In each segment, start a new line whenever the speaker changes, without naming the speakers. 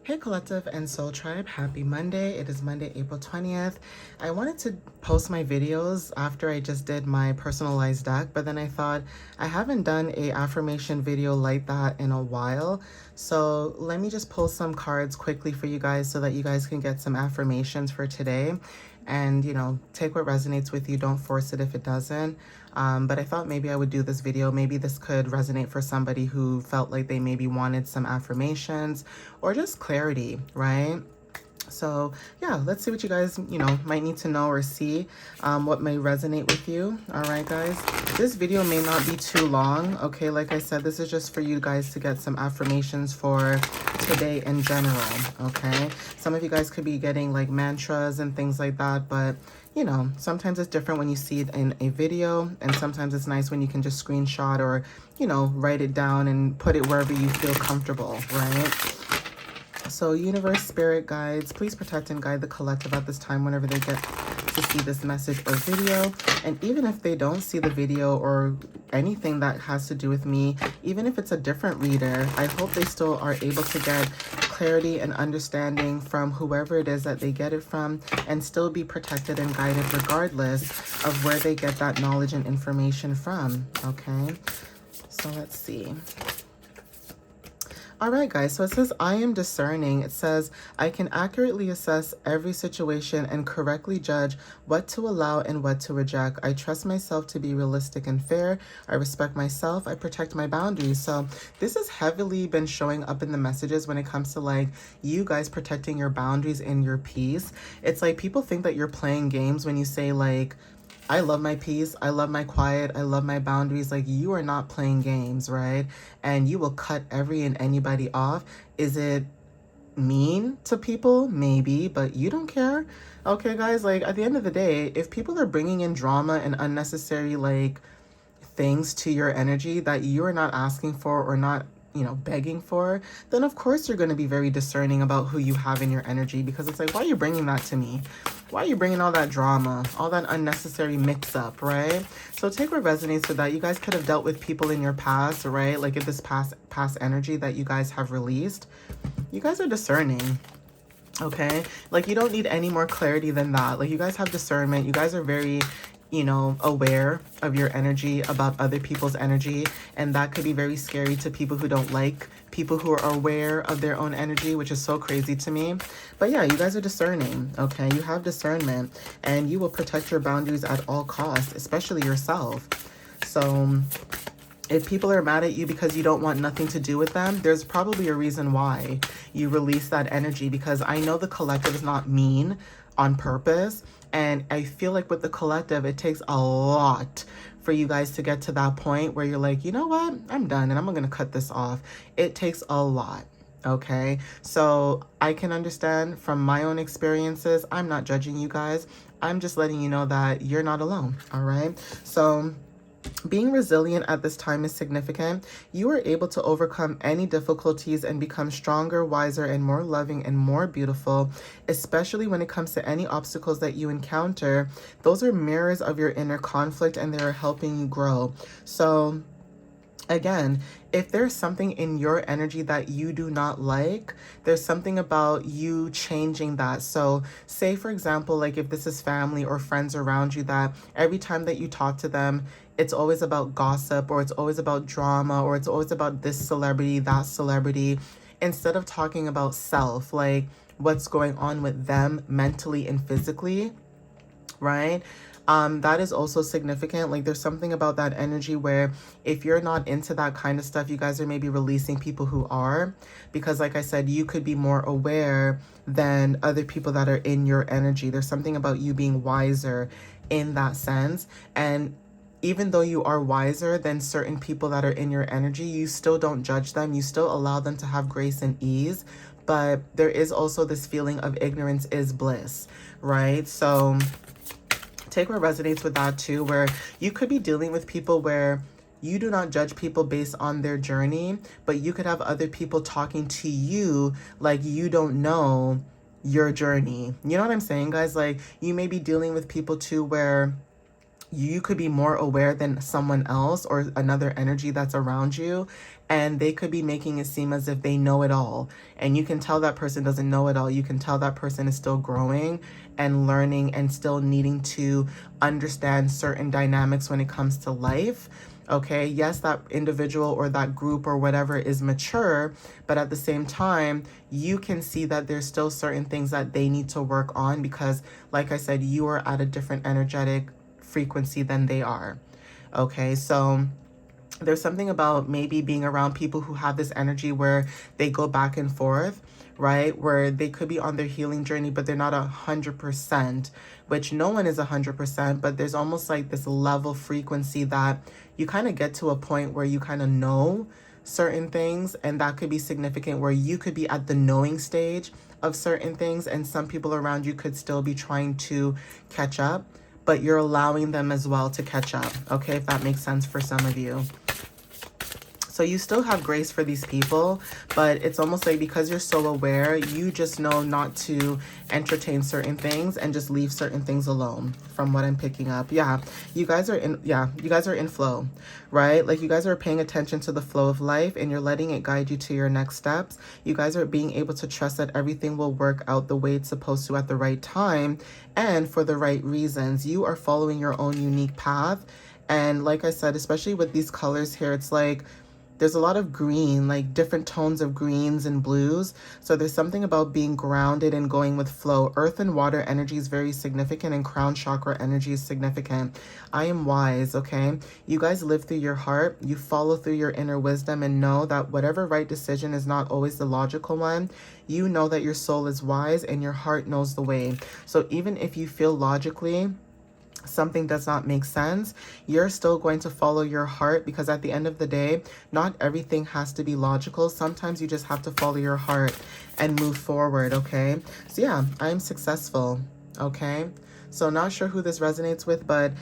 Hey Collective and Soul Tribe, happy Monday. It is Monday, April 20th. I wanted to post my videos after I just did my personalized deck, but then I thought I haven't done a affirmation video like that in a while. So let me just post some cards quickly for you guys so that you guys can get some affirmations for today. And, take what resonates with you. Don't force it if it doesn't. But I thought maybe I would do this video. Maybe this could resonate for somebody who felt like they maybe wanted some affirmations or just clarity, right? So yeah, let's see what you guys, might need to know or see, what may resonate with you. All right, guys, this video may not be too long. Okay, like I said, this is just for you guys to get some affirmations for today in general. Okay, some of you guys could be getting like mantras and things like that, but sometimes it's different when you see it in a video, and sometimes it's nice when you can just screenshot or, write it down and put it wherever you feel comfortable, right? So universe, spirit guides, please protect and guide the collective at this time whenever they get to see this message or video. And even if they don't see the video or anything that has to do with me, even if it's a different reader, I hope they still are able to get clarity and understanding from whoever it is that they get it from, and still be protected and guided regardless of where they get that knowledge and information from. Okay, so let's see. All right, guys, so it says, I am discerning. It says, I can accurately assess every situation and correctly judge what to allow and what to reject. I trust myself to be realistic and fair. I respect myself. I protect my boundaries. So this has heavily been showing up in the messages when it comes to like you guys protecting your boundaries and your peace. It's like people think that you're playing games when you say like, I love my peace, I love my quiet, I love my boundaries. Like, you are not playing games, right? And you will cut every and anybody off. Is it mean to people? Maybe, but you don't care. Okay, guys, like at the end of the day, if people are bringing in drama and unnecessary like things to your energy that you're not asking for or not, begging for, then of course you're going to be very discerning about who you have in your energy, because it's like, why are you bringing that to me? Why are you bringing all that drama, all that unnecessary mix up, right? So take what resonates with that. You guys could have dealt with people in your past, right? Like if this past energy that you guys have released, you guys are discerning. Okay, like you don't need any more clarity than that. Like you guys have discernment. You guys are very aware of your energy, about other people's energy, and that could be very scary to people who don't like people who are aware of their own energy, which is so crazy to me. But yeah, you guys are discerning. Okay, you have discernment, and you will protect your boundaries at all costs, especially yourself. So if people are mad at you because you don't want nothing to do with them, there's probably a reason why you release that energy, because I know the collective is not mean on purpose. And I feel like with the collective, it takes a lot for you guys to get to that point where you're like, you know what, I'm done and I'm going to cut this off. It takes a lot. Okay, so I can understand from my own experiences. I'm not judging you guys. I'm just letting you know that you're not alone. All right, so being resilient at this time is significant. You are able to overcome any difficulties and become stronger, wiser, and more loving and more beautiful, especially when it comes to any obstacles that you encounter. Those are mirrors of your inner conflict, and they are helping you grow. So again, if there's something in your energy that you do not like, there's something about you changing that. So say, for example, like if this is family or friends around you, that every time that you talk to them, it's always about gossip, or it's always about drama, or it's always about this celebrity, that celebrity, instead of talking about self, like what's going on with them mentally and physically, right? That is also significant. Like there's something about that energy where if you're not into that kind of stuff, you guys are maybe releasing people who are, because like I said, you could be more aware than other people that are in your energy. There's something about you being wiser in that sense. And even though you are wiser than certain people that are in your energy, you still don't judge them. You still allow them to have grace and ease. But there is also this feeling of ignorance is bliss, right? So take what resonates with that too, where you could be dealing with people where you do not judge people based on their journey, but you could have other people talking to you like you don't know your journey. You know what I'm saying, guys? Like you may be dealing with people too where you could be more aware than someone else or another energy that's around you, and they could be making it seem as if they know it all, and you can tell that person doesn't know it all. You can tell that person is still growing and learning and still needing to understand certain dynamics when it comes to life. Okay, yes, that individual or that group or whatever is mature, but at the same time, you can see that there's still certain things that they need to work on because, like I said, you are at a different energetic frequency than they are. Okay, so there's something about maybe being around people who have this energy where they go back and forth, right? Where they could be on their healing journey, but they're not 100%, which no one is 100%, but there's almost like this level frequency that you kind of get to a point where you kind of know certain things, and that could be significant where you could be at the knowing stage of certain things, and some people around you could still be trying to catch up, but you're allowing them as well to catch up, okay, if that makes sense for some of you. So you still have grace for these people, but it's almost like because you're so aware, you just know not to entertain certain things and just leave certain things alone from what I'm picking up. Yeah, you guys are in flow, right? Like you guys are paying attention to the flow of life and you're letting it guide you to your next steps. You guys are being able to trust that everything will work out the way it's supposed to at the right time and for the right reasons. You are following your own unique path. And like I said, especially with these colors here, it's like there's a lot of green, like different tones of greens and blues. So there's something about being grounded and going with flow. Earth and water energy is very significant and crown chakra energy is significant. I am wise, okay? You guys live through your heart. You follow through your inner wisdom and know that whatever right decision is not always the logical one. You know that your soul is wise and your heart knows the way. So even if you feel logically something does not make sense, you're still going to follow your heart, because at the end of the day, not everything has to be logical. Sometimes you just have to follow your heart and move forward, okay? So yeah, I'm successful, okay? So not sure who this resonates with, but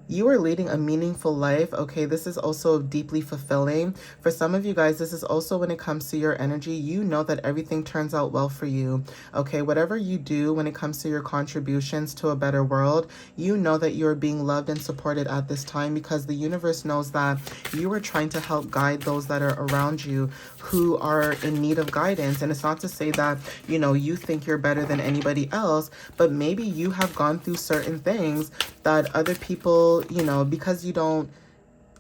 you are leading a meaningful life, okay? This is also deeply fulfilling. For some of you guys, this is also when it comes to your energy, you know that everything turns out well for you, okay? Whatever you do when it comes to your contributions to a better world, you know that you are being loved and supported at this time because the universe knows that you are trying to help guide those that are around you who are in need of guidance. And it's not to say that, you know, you think you're better than anybody else, but maybe you have gone through certain things that other people, you know, because you don't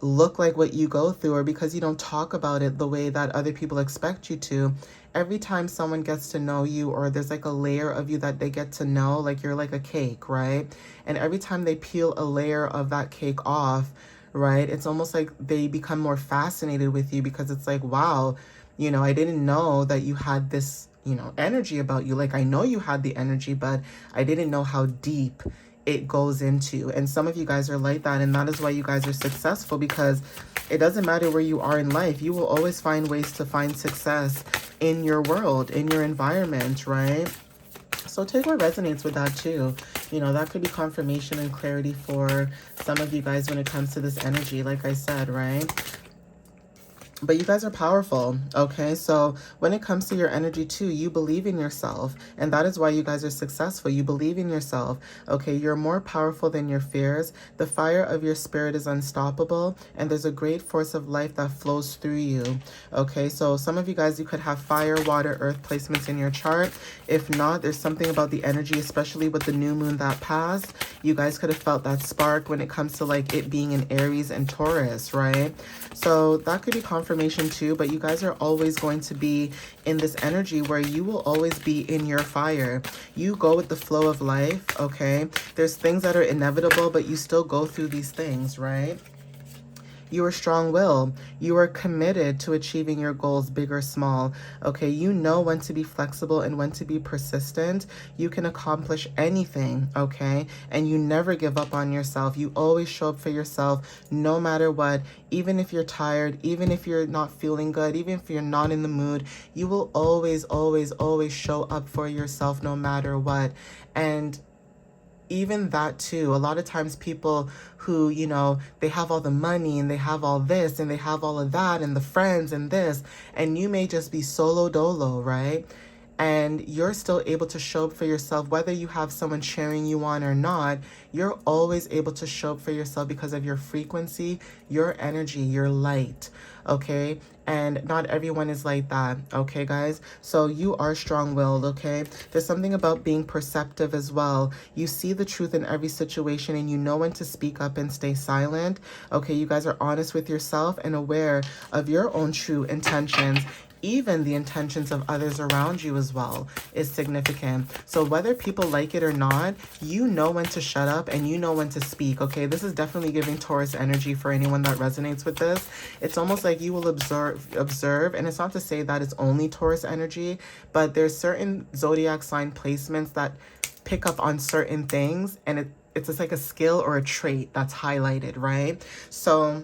look like what you go through or because you don't talk about it the way that other people expect you to, every time someone gets to know you or there's like a layer of you that they get to know, like you're like a cake, right? And every time they peel a layer of that cake off, right, it's almost like they become more fascinated with you because it's like, wow, you know, I didn't know that you had this, you know, energy about you. Like, I know you had the energy, but I didn't know how deep it goes into. And some of you guys are like that, and that is why you guys are successful, because it doesn't matter where you are in life, you will always find ways to find success in your world, in your environment, right? So take what resonates with that too. You know, that could be confirmation and clarity for some of you guys when it comes to this energy, like I said, right? But you guys are powerful, okay? So when it comes to your energy too, you believe in yourself. And that is why you guys are successful. You believe in yourself, okay? You're more powerful than your fears. The fire of your spirit is unstoppable. And there's a great force of life that flows through you, okay? So some of you guys, you could have fire, water, earth placements in your chart. If not, there's something about the energy, especially with the new moon that passed. You guys could have felt that spark when it comes to like it being in Aries and Taurus, right? So that could be confirmation too, but you guys are always going to be in this energy where you will always be in your fire. You go with the flow of life, okay? There's things that are inevitable, but you still go through these things, right? You are strong-willed. You are committed to achieving your goals, big or small. Okay, you know when to be flexible and when to be persistent. You can accomplish anything, okay? And you never give up on yourself. You always show up for yourself no matter what. Even if you're tired, even if you're not feeling good, even if you're not in the mood, you will always, always, always show up for yourself no matter what. And even that too, a lot of times people who, you know, they have all the money and they have all this and they have all of that and the friends and this, and you may just be solo dolo, right? and you're still able to show up for yourself, whether you have someone cheering you on or not. You're always able to show up for yourself because of your frequency, your energy, your light, okay? And not everyone is like that, okay, guys? So you are strong-willed, okay? There's something about being perceptive as well. You see the truth in every situation, and you know when to speak up and stay silent, okay? You guys are honest with yourself and aware of your own true intentions. Even the intentions of others around you as well is significant. So whether people like it or not, you know when to shut up and you know when to speak, okay? This is definitely giving Taurus energy for anyone that resonates with this. It's almost like you will observe, and it's not to say that it's only Taurus energy, but there's certain zodiac sign placements that pick up on certain things, and it's just like a skill or a trait that's highlighted, right? So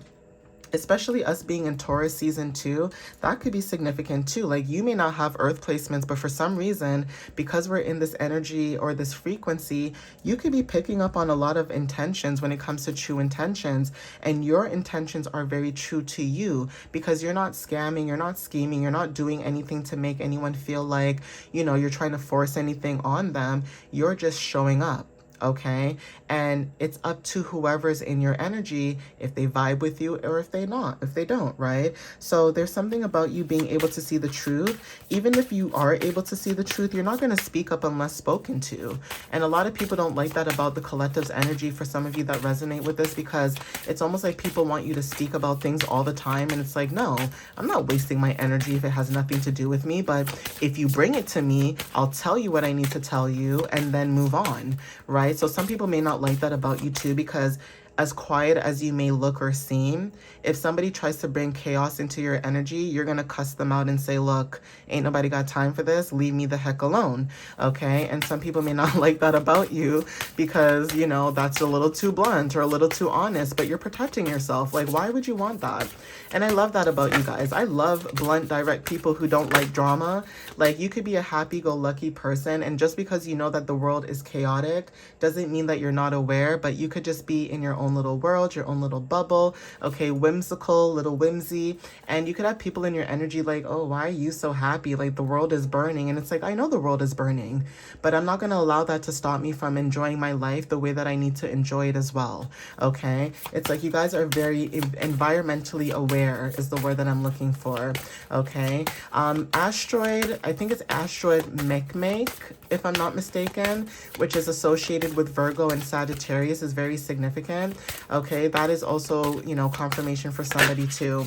especially us being in Taurus season 2, that could be significant too. Like, you may not have earth placements, but for some reason, because we're in this energy or this frequency, you could be picking up on a lot of intentions when it comes to true intentions, and your intentions are very true to you because you're not scamming, you're not scheming, you're not doing anything to make anyone feel like, you know, you're trying to force anything on them. You're just showing up. Okay, and it's up to whoever's in your energy if they vibe with you or if they don't, right? So there's something about you being able to see the truth. Even if you are able to see the truth, you're not going to speak up unless spoken to. And a lot of people don't like that about the collective's energy, for some of you that resonate with this, because it's almost like people want you to speak about things all the time, and it's like, no, I'm not wasting my energy if it has nothing to do with me. But if you bring it to me, I'll tell you what I need to tell you and then move on, right? So some people may not like that about you too, because as quiet as you may look or seem, if somebody tries to bring chaos into your energy, you're going to cuss them out and say, look, ain't nobody got time for this. Leave me the heck alone. Okay. And some people may not like that about you because, you know, that's a little too blunt or a little too honest, but you're protecting yourself. Like, why would you want that? And I love that about you guys. I love blunt, direct people who don't like drama. Like, you could be a happy-go-lucky person, and just because you know that the world is chaotic doesn't mean that you're not aware, but you could just be in your own little world, your own little bubble, okay, whimsical, little whimsy, and you could have people in your energy like, oh, why are you so happy? Like, the world is burning, and it's like, I know the world is burning, but I'm not going to allow that to stop me from enjoying my life the way that I need to enjoy it as well, okay? It's like you guys are very environmentally aware is the word that I'm looking for, okay? Asteroid, I think it's asteroid Meeeee, if I'm not mistaken, which is associated with Virgo and Sagittarius, is very significant, okay? That is also, you know, confirmation for somebody too.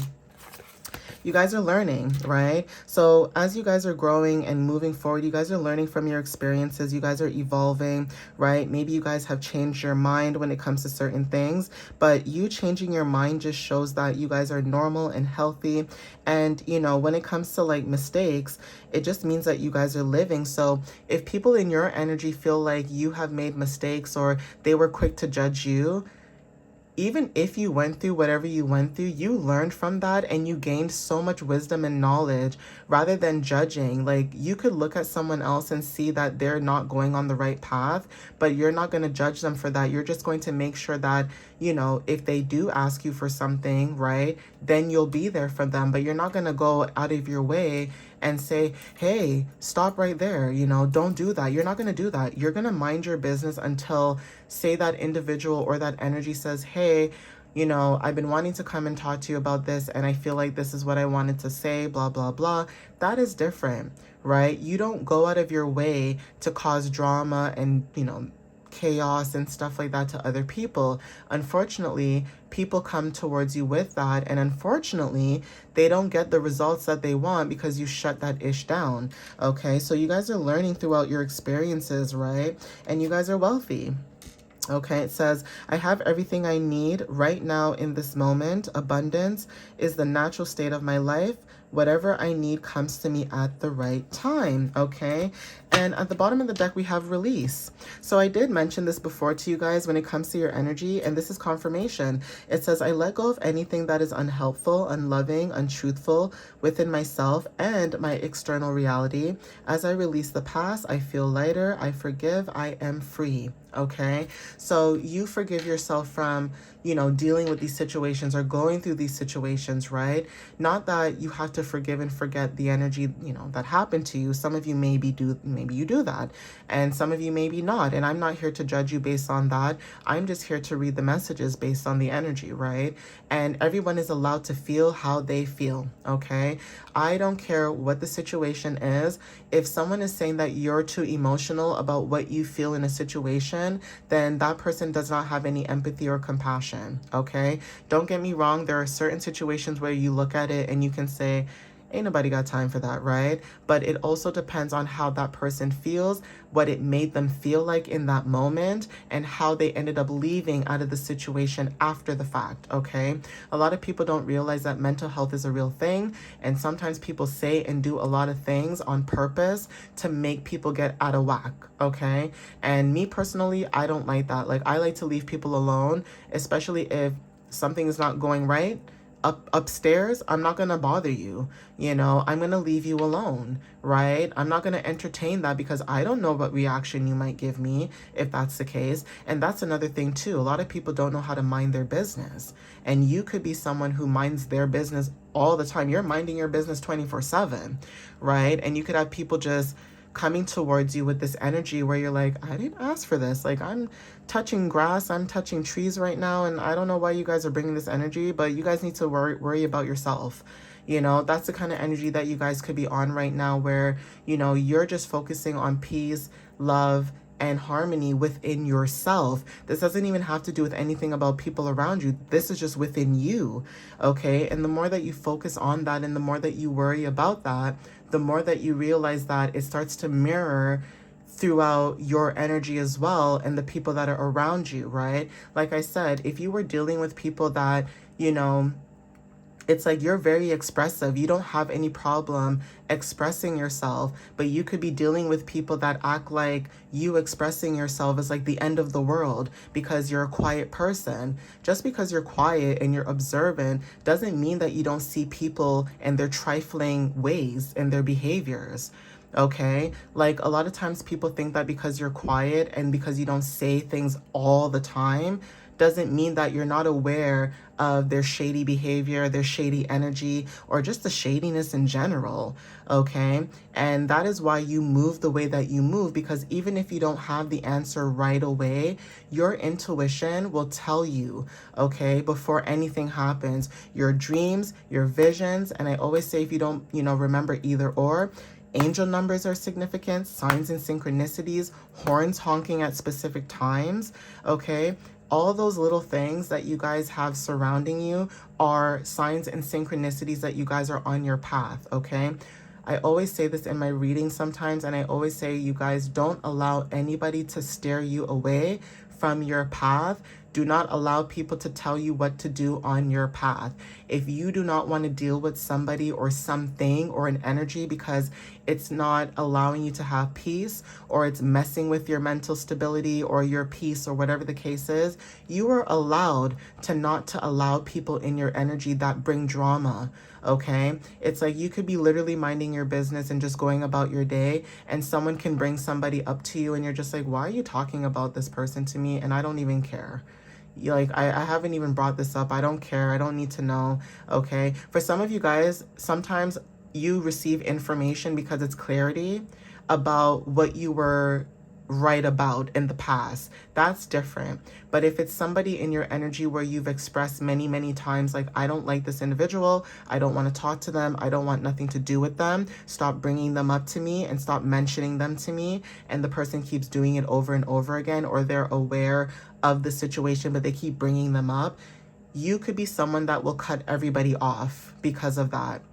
You guys are learning, right? So as you guys are growing and moving forward, you guys are learning from your experiences. You guys are evolving, right? Maybe you guys have changed your mind when it comes to certain things, but you changing your mind just shows that you guys are normal and healthy. And, you know, when it comes to like mistakes, it just means that you guys are living. So if people in your energy feel like you have made mistakes or they were quick to judge you, even if you went through whatever you went through, you learned from that and you gained so much wisdom and knowledge rather than judging. Like, you could look at someone else and see that they're not going on the right path, but you're not going to judge them for that. You're just going to make sure that, you know, if they do ask you for something, right, then you'll be there for them. But you're not going to go out of your way and say, hey, stop right there. You know, don't do that. You're not going to do that. You're going to mind your business until, say, that individual or that energy says, hey, you know, I've been wanting to come and talk to you about this, and I feel like this is what I wanted to say, blah, blah, blah. That is different, right? You don't go out of your way to cause drama and, you know, chaos and stuff like that to other people. Unfortunately, people come towards you with that, and unfortunately, they don't get the results that they want because you shut that ish down, okay? So you guys are learning throughout your experiences, right? And you guys are wealthy. Okay, it says, I have everything I need right now in this moment. Abundance is the natural state of my life. Whatever I need comes to me at the right time, okay? And at the bottom of the deck, we have release. So I did mention this before to you guys when it comes to your energy, and this is confirmation. It says, I let go of anything that is unhelpful, unloving, untruthful within myself and my external reality. As I release the past, I feel lighter. I forgive. I am free. Okay, so you forgive yourself from, you know, dealing with these situations or going through these situations, right? Not that you have to forgive and forget the energy, that happened to you. Some of you maybe you do that, and some of you maybe not. And I'm not here to judge you based on that. I'm just here to read the messages based on the energy, right? And everyone is allowed to feel how they feel, okay? I don't care what the situation is. If someone is saying that you're too emotional about what you feel in a situation, then that person does not have any empathy or compassion, okay? Don't get me wrong. There are certain situations where you look at it and you can say, ain't nobody got time for that, right? But it also depends on how that person feels, what it made them feel like in that moment, and how they ended up leaving out of the situation after the fact, okay? A lot of people don't realize that mental health is a real thing, and sometimes people say and do a lot of things on purpose to make people get out of whack, okay? And me personally, I don't like that. Like, I like to leave people alone, especially if something is not going right upstairs. I'm not going to bother you. I'm going to leave you alone, right? I'm not going to entertain that because I don't know what reaction you might give me if that's the case. And that's another thing too. A lot of people don't know how to mind their business. And you could be someone who minds their business all the time. You're minding your business 24/7, right? And you could have people just coming towards you with this energy where you're like, I didn't ask for this. Like, I'm touching grass, I'm touching trees right now, and I don't know why you guys are bringing this energy, but you guys need to worry about yourself. That's the kind of energy that you guys could be on right now where, you're just focusing on peace, love, and harmony within yourself. This doesn't even have to do with anything about people around you. This is just within you, okay? And the more that you focus on that and the more that you worry about that, the more that you realize that it starts to mirror throughout your energy as well and the people that are around you, right? Like I said, if you were dealing with people that, it's like you're very expressive. You don't have any problem expressing yourself, but you could be dealing with people that act like you expressing yourself is like the end of the world because you're a quiet person. Just because you're quiet and you're observant doesn't mean that you don't see people and their trifling ways and their behaviors. Okay, like a lot of times people think that because you're quiet and because you don't say things all the time doesn't mean that you're not aware of their shady behavior, their shady energy, or just the shadiness in general, okay? And that is why you move the way that you move, because even if you don't have the answer right away, your intuition will tell you, okay, before anything happens. Your dreams, your visions, and I always say if you don't, remember either or, angel numbers are significant, signs and synchronicities, horns honking at specific times, okay? All those little things that you guys have surrounding you are signs and synchronicities that you guys are on your path, okay? I always say this in my readings sometimes, and I always say, you guys, don't allow anybody to steer you away from your path. Do not allow people to tell you what to do on your path. If you do not want to deal with somebody or something or an energy because it's not allowing you to have peace, or it's messing with your mental stability or your peace or whatever the case is, you are allowed to not to allow people in your energy that bring drama, okay? It's like you could be literally minding your business and just going about your day, and someone can bring somebody up to you and you're just like, why are you talking about this person to me? And I don't even care. Like, I haven't even brought this up. I don't care. I don't need to know. Okay. For some of you guys, sometimes you receive information because it's clarity about what you were right about in the past. That's different. But if it's somebody in your energy where you've expressed many, many times, like, I don't like this individual, I don't want to talk to them, I don't want nothing to do with them, stop bringing them up to me and stop mentioning them to me, and the person keeps doing it over and over again, or they're aware of the situation but they keep bringing them up, you could be someone that will cut everybody off because of that.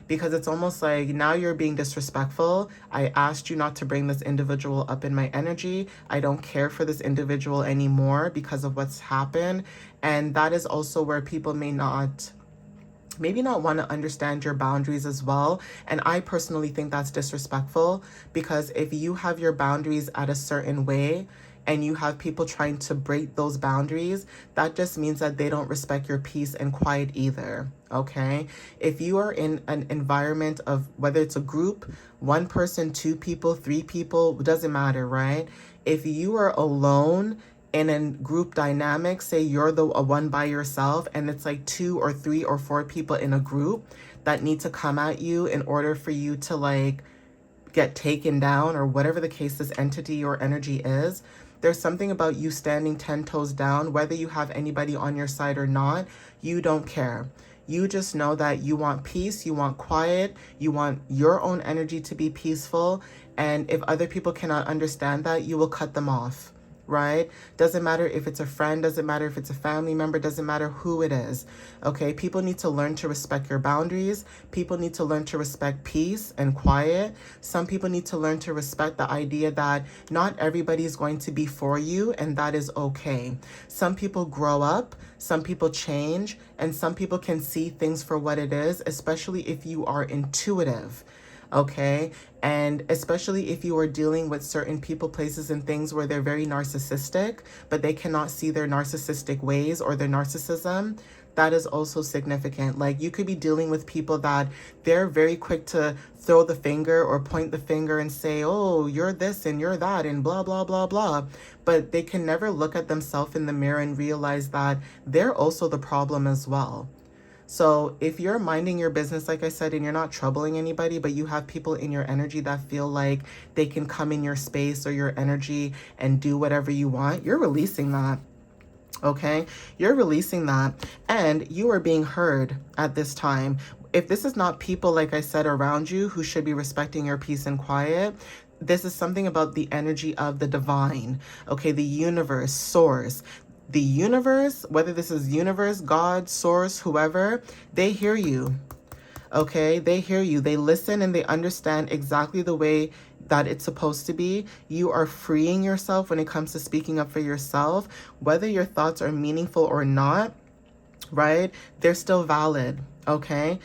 Because it's almost like now you're being disrespectful. I asked you not to bring this individual up in my energy. I don't care for this individual anymore because of what's happened. And that is also where people maybe not want to understand your boundaries as well. And I personally think that's disrespectful, because if you have your boundaries at a certain way and you have people trying to break those boundaries, that just means that they don't respect your peace and quiet either, okay? If you are in an environment of, whether it's a group, one person, two people, three people, it doesn't matter, right? If you are alone in a group dynamic, say you're the one by yourself and it's like 2 or 3 or 4 people in a group, that need to come at you in order for you to like get taken down, or whatever the case this entity or energy is. There's something about you standing 10 toes down, whether you have anybody on your side or not, you don't care. You just know that you want peace, you want quiet, you want your own energy to be peaceful. And if other people cannot understand that, you will cut them off, right? Doesn't matter if it's a friend, doesn't matter if it's a family member, doesn't matter who it is. Okay, people need to learn to respect your boundaries. People need to learn to respect peace and quiet. Some people need to learn to respect the idea that not everybody is going to be for you, and that is okay. Some people grow up, some people change, and some people can see things for what it is, especially if you are intuitive. Okay, and especially if you are dealing with certain people, places, and things where they're very narcissistic, but they cannot see their narcissistic ways or their narcissism, that is also significant. Like, you could be dealing with people that they're very quick to throw the finger or point the finger and say, oh, you're this and you're that and blah, blah, blah, blah. But they can never look at themselves in the mirror and realize that they're also the problem as well. So if you're minding your business, like I said, and you're not troubling anybody, but you have people in your energy that feel like they can come in your space or your energy and do whatever you want, you're releasing that. Okay, you're releasing that, and you are being heard at this time. If this is not people, like I said, around you who should be respecting your peace and quiet, this is something about the energy of the divine, okay, the universe, source. The universe, whether this is universe, God, source, whoever, they hear you. Okay, they hear you. They listen and they understand exactly the way that it's supposed to be. You are freeing yourself when it comes to speaking up for yourself, whether your thoughts are meaningful or not, right? They're still valid. Okay.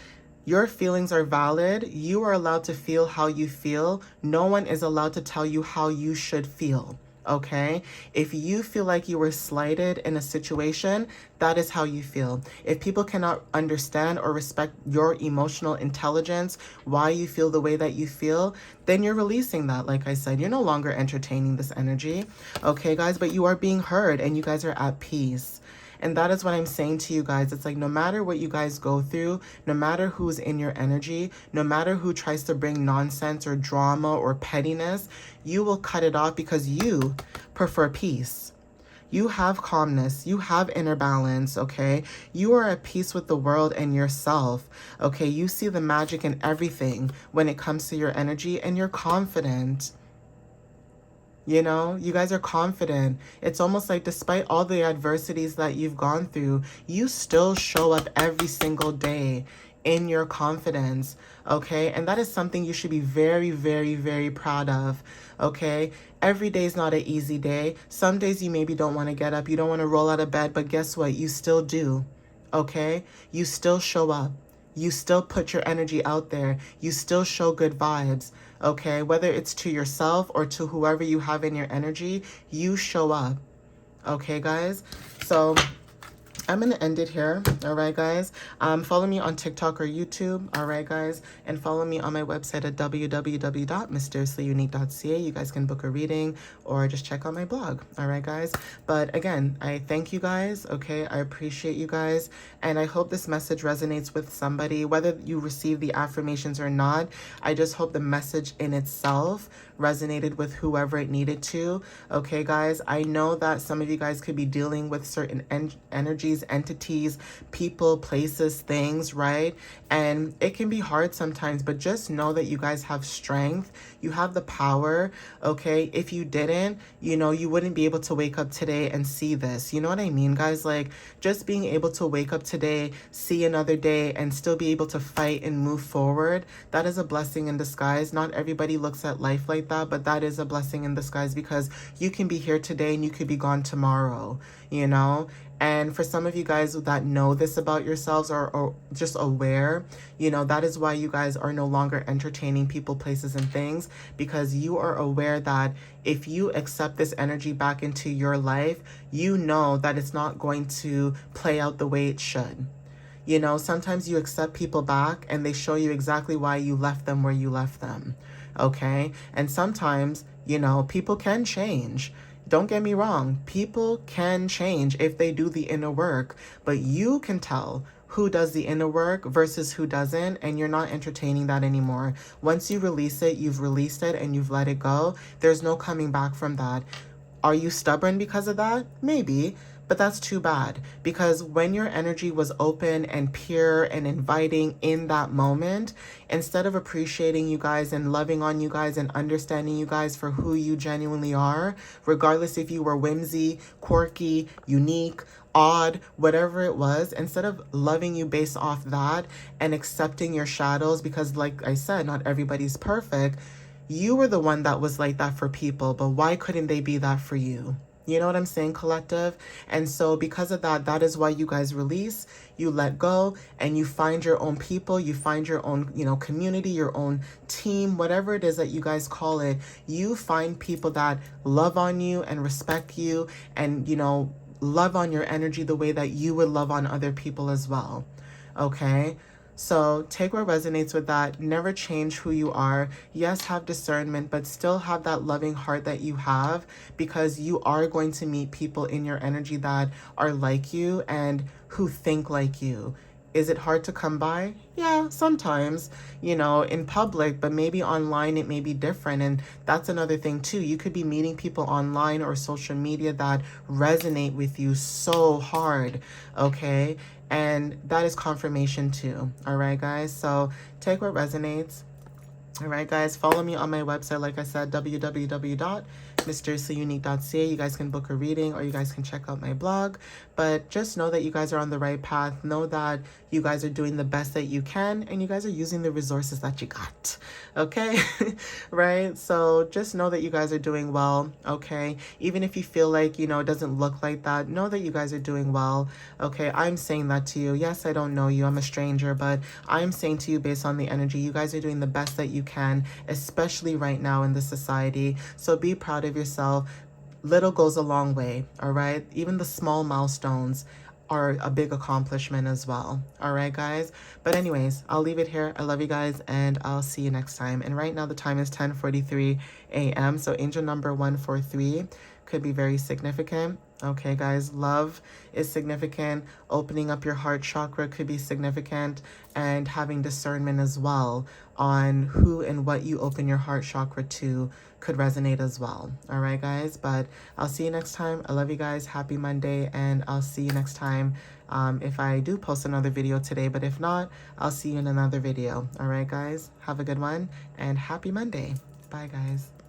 Your feelings are valid. You are allowed to feel how you feel. No one is allowed to tell you how you should feel. Okay, if you feel like you were slighted in a situation, that is how you feel. If people cannot understand or respect your emotional intelligence, why you feel the way that you feel, then you're releasing that. Like I said, you're no longer entertaining this energy. Okay, guys, but you are being heard and you guys are at peace. And that is what I'm saying to you guys. It's like, no matter what you guys go through, no matter who's in your energy, no matter who tries to bring nonsense or drama or pettiness, you will cut it off because you prefer peace. You have calmness. You have inner balance, okay? You are at peace with the world and yourself, okay? You see the magic in everything when it comes to your energy, and you're confident. You know, you guys are confident. It's almost like despite all the adversities that you've gone through, you still show up every single day in your confidence, okay? And that is something you should be very, very, very proud of, okay? Every day is not an easy day. Some days you maybe don't want to get up. You don't want to roll out of bed, but guess what? You still do, okay? You still show up. You still put your energy out there. You still show good vibes, okay? Whether it's to yourself or to whoever you have in your energy, you show up, okay, guys? So I'm going to end it here. All right, guys. Follow me on TikTok or YouTube. All right, guys. And follow me on my website at www.mysteriouslyunique.ca. You guys can book a reading or just check out my blog. All right, guys. But again, I thank you guys. Okay. I appreciate you guys. And I hope this message resonates with somebody, whether you receive the affirmations or not. I just hope the message in itself resonated with whoever it needed to. Okay, guys. I know that some of you guys could be dealing with certain energies, entities, people, places, things, right? And it can be hard sometimes, but just know that you guys have strength. You have the power, okay? If you didn't, you know, you wouldn't be able to wake up today and see this. You know what I mean, guys? Like, just being able to wake up today, see another day, and still be able to fight and move forward, that is a blessing in disguise. Not everybody looks at life like that, but that is a blessing in disguise, because you can be here today and you could be gone tomorrow, you know? And for some of you guys that know this about yourselves, or just aware, you know, that is why you guys are no longer entertaining people, places, and things, because you are aware that if you accept this energy back into your life, you know that it's not going to play out the way it should. You know, sometimes you accept people back and they show you exactly why you left them where you left them. Okay. And sometimes, you know, people can change. Don't get me wrong. People can change if they do the inner work, but you can tell who does the inner work versus who doesn't, and you're not entertaining that anymore. Once you release it, you've released it and you've let it go. There's no coming back from that. Are you stubborn because of that? Maybe, but that's too bad, because when your energy was open and pure and inviting in that moment, instead of appreciating you guys and loving on you guys and understanding you guys for who you genuinely are, regardless if you were whimsy, quirky, unique, odd, whatever it was, instead of loving you based off that and accepting your shadows, because like I said, not everybody's perfect. You were the one that was like that for people, but why couldn't they be that for you? You know what I'm saying, collective? And so because of that, that is why you guys release, you let go, and you find your own people, you find your own, community, your own team, whatever it is that you guys call it. You find people that love on you and respect you and, love on your energy the way that you would love on other people as well. Okay? So take what resonates with that. Never change who you are. Yes, have discernment, but still have that loving heart that you have, because you are going to meet people in your energy that are like you and who think like you. Is it hard to come by? Yeah, sometimes, in public, but maybe online it may be different. And that's another thing too. You could be meeting people online or social media that resonate with you so hard, okay? And that is confirmation too, all right, guys? So take what resonates. All right, guys, follow me on my website, like I said, www.mysteriouslyunique.ca. You guys can book a reading or you guys can check out my blog. But just know that you guys are on the right path. Know that you guys are doing the best that you can and you guys are using the resources that you got, okay? Right? So just know that you guys are doing well, okay? Even if you feel like, it doesn't look like that, know that you guys are doing well, okay? I'm saying that to you. Yes, I don't know you. I'm a stranger, but I'm saying to you based on the energy, you guys are doing the best that you can, especially right now in this society. So be proud of yourself. Little goes a long way, all right? Even the small milestones are a big accomplishment as well. All right, guys? But anyways, I'll leave it here. I love you guys, and I'll see you next time. And right now the time is 10:43 a.m. So angel number 143 could be very significant. Okay, guys, love is significant. Opening up your heart chakra could be significant, and having discernment as well on who and what you open your heart chakra to could resonate as well. All right, guys, but I'll see you next time. I love you guys. Happy Monday, and I'll see you next time if I do post another video today. But if not, I'll see you in another video. All right, guys, have a good one, and happy Monday. Bye, guys.